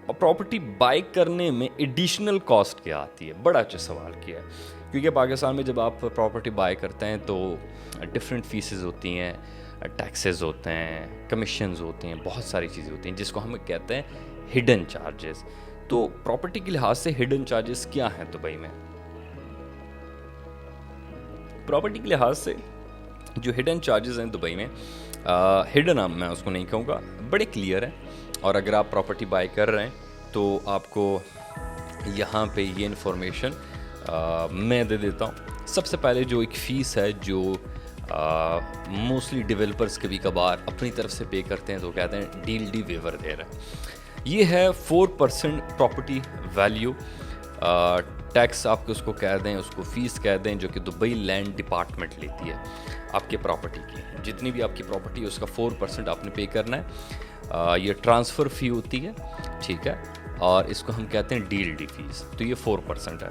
और property bye करने में एडिशनल कॉस्ट क्या आती है? बड़ा अच्छा सवाल किया है, क्योंकि पाकिस्तान में जब आप प्रॉपर्टी बाय करते हैं तो डिफरेंट फीसेस होती हैं, टैक्सेस होते हैं, कमीशंस होते हैं, बहुत सारी चीज़ें होती हैं जिसको हम कहते हैं हिडन चार्जेस। तो प्रॉपर्टी के लिहाज से हिडन चार्जेस क्या हैं दुबई में? प्रॉपर्टी के लिहाज से जो हिडन चार्जेस हैं दुबई में, हिडन मैं उसको नहीं कहूँगा, बड़े क्लियर हैं। और अगर आप प्रॉपर्टी बाय कर रहे हैं तो आपको यहाँ पे ये इन्फॉर्मेशन मैं दे देता हूँ। सबसे पहले जो एक फ़ीस है जो मोस्टली डेवलपर्स कभी कभार अपनी तरफ से पे करते हैं, तो कहते हैं डील वेवर दे रहे हैं। ये है 4% प्रॉपर्टी वैल्यू टैक्स, आपको उसको कह दें, उसको फ़ीस कह दें, जो कि दुबई लैंड डिपार्टमेंट लेती है आपके प्रॉपर्टी की। जितनी भी आपकी प्रॉपर्टी है उसका 4% आपने पे करना है। ये ट्रांसफ़र फ़ी होती है, ठीक है, और इसको हम कहते हैं डील फीस। तो ये 4% है।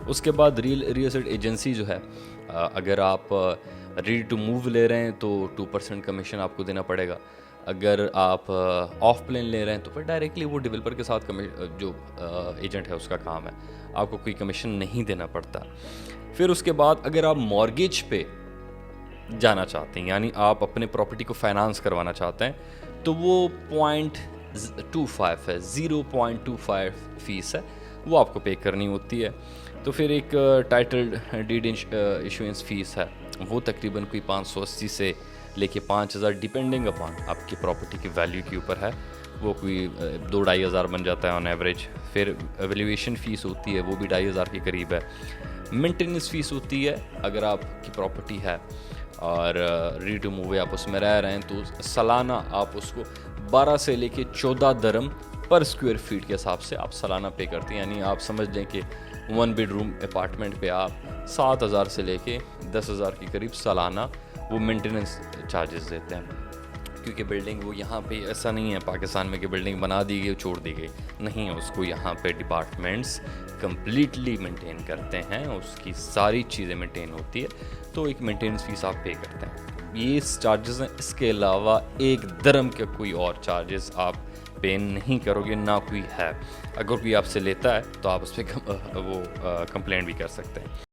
उसके बाद रियल एस्टेट एजेंसी जो है, अगर आप रेडी टू मूव ले रहे हैं तो 2% कमीशन आपको देना पड़ेगा। अगर आप ऑफ प्लान ले रहे हैं तो फिर डायरेक्टली वो डेवलपर के साथ जो एजेंट है उसका काम है, आपको कोई कमीशन नहीं देना पड़ता। फिर उसके बाद अगर आप मॉर्गेज पे जाना चाहते हैं, यानी आप अपने प्रॉपर्टी को फाइनेंस करवाना चाहते हैं, तो वो 0.25 है, 0.25 फ़ीस है, वो आपको पे करनी होती है। तो फिर एक टाइटल डीड इशुएंस फ़ीस है, वो तकरीबन कोई 580 से लेके 5,000 डिपेंडिंग अपॉन आपकी प्रॉपर्टी की वैल्यू के ऊपर है, वो कोई 2-2,500 बन जाता है ऑन एवरेज। फिर वैल्यूएशन फ़ीस होती है, वो भी 2,500 के करीब है। मेंटेनेंस फ़ीस होती है, अगर आपकी प्रॉपर्टी है और रेडी टू मूव आप उसमें रह रहे हैं तो सालाना आप उसको 12 से लेके 14 दरम पर स्क्वायर फीट के हिसाब से आप सालाना पे करते हैं। यानी आप समझ लें कि 1 बेडरूम अपार्टमेंट पे आप 7,000 से लेके 10,000 के करीब सालाना वो मेंटेनेंस चार्जेस देते हैं। क्योंकि बिल्डिंग वो यहाँ पे ऐसा नहीं है पाकिस्तान में कि बिल्डिंग बना दी गई छोड़ दी गई, नहीं है, उसको यहाँ पे डिपार्टमेंट्स कंप्लीटली मेंटेन करते हैं, उसकी सारी चीज़ें मेंटेन होती है, तो एक मेंटेनेंस फीस आप पे करते हैं। ये चार्जेस हैं, इसके अलावा 1 दरम के कोई और चार्जेस आप पे नहीं करोगे, ना कोई है। अगर कोई आपसे लेता है तो आप उस पर वो कंप्लेंट भी कर सकते हैं।